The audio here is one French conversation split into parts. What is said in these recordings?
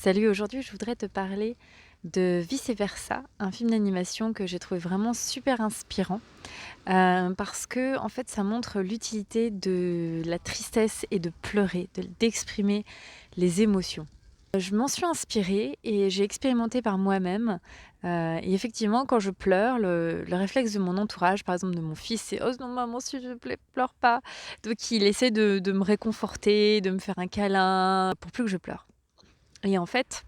Salut, aujourd'hui je voudrais te parler de Vice Versa, un film d'animation que j'ai trouvé vraiment super inspirant, parce que en fait ça montre l'utilité de la tristesse et de pleurer, d'exprimer les émotions. Je m'en suis inspirée et j'ai expérimenté par moi-même, et effectivement quand je pleure, le réflexe de mon entourage, par exemple de mon fils, c'est: «Oh non maman s'il te plaît pleure pas». Donc il essaie de me réconforter, de me faire un câlin pour plus que je pleure. Et en fait,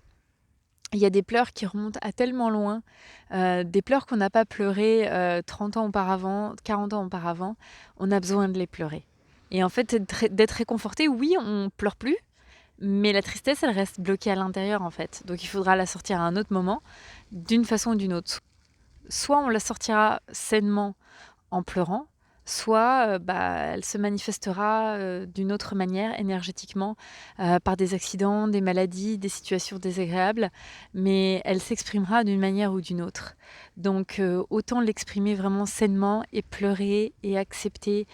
il y a des pleurs qui remontent à tellement loin, des pleurs qu'on n'a pas pleurés, 30 ans auparavant, 40 ans auparavant. On a besoin de les pleurer et en fait, d'être réconforté, oui, on pleure plus, mais la tristesse, elle reste bloquée à l'intérieur, en fait. Donc il faudra la sortir à un autre moment, d'une façon ou d'une autre. Soit on la sortira sainement en pleurant, soit, elle se manifestera, d'une autre manière énergétiquement, par des accidents, des maladies, des situations désagréables, mais elle s'exprimera d'une manière ou d'une autre. Donc, autant l'exprimer vraiment sainement et pleurer et accepter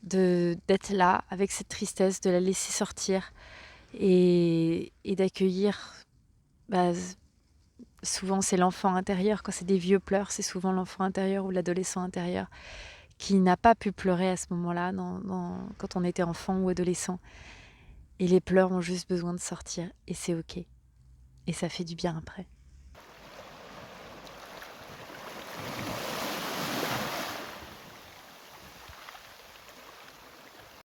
d'être là avec cette tristesse, de la laisser sortir et d'accueillir, bah, souvent c'est l'enfant intérieur, quand c'est des vieux pleurs, c'est souvent l'enfant intérieur ou l'adolescent intérieur qui n'a pas pu pleurer à ce moment-là, quand on était enfant ou adolescent. Et les pleurs ont juste besoin de sortir et c'est OK. Et ça fait du bien après.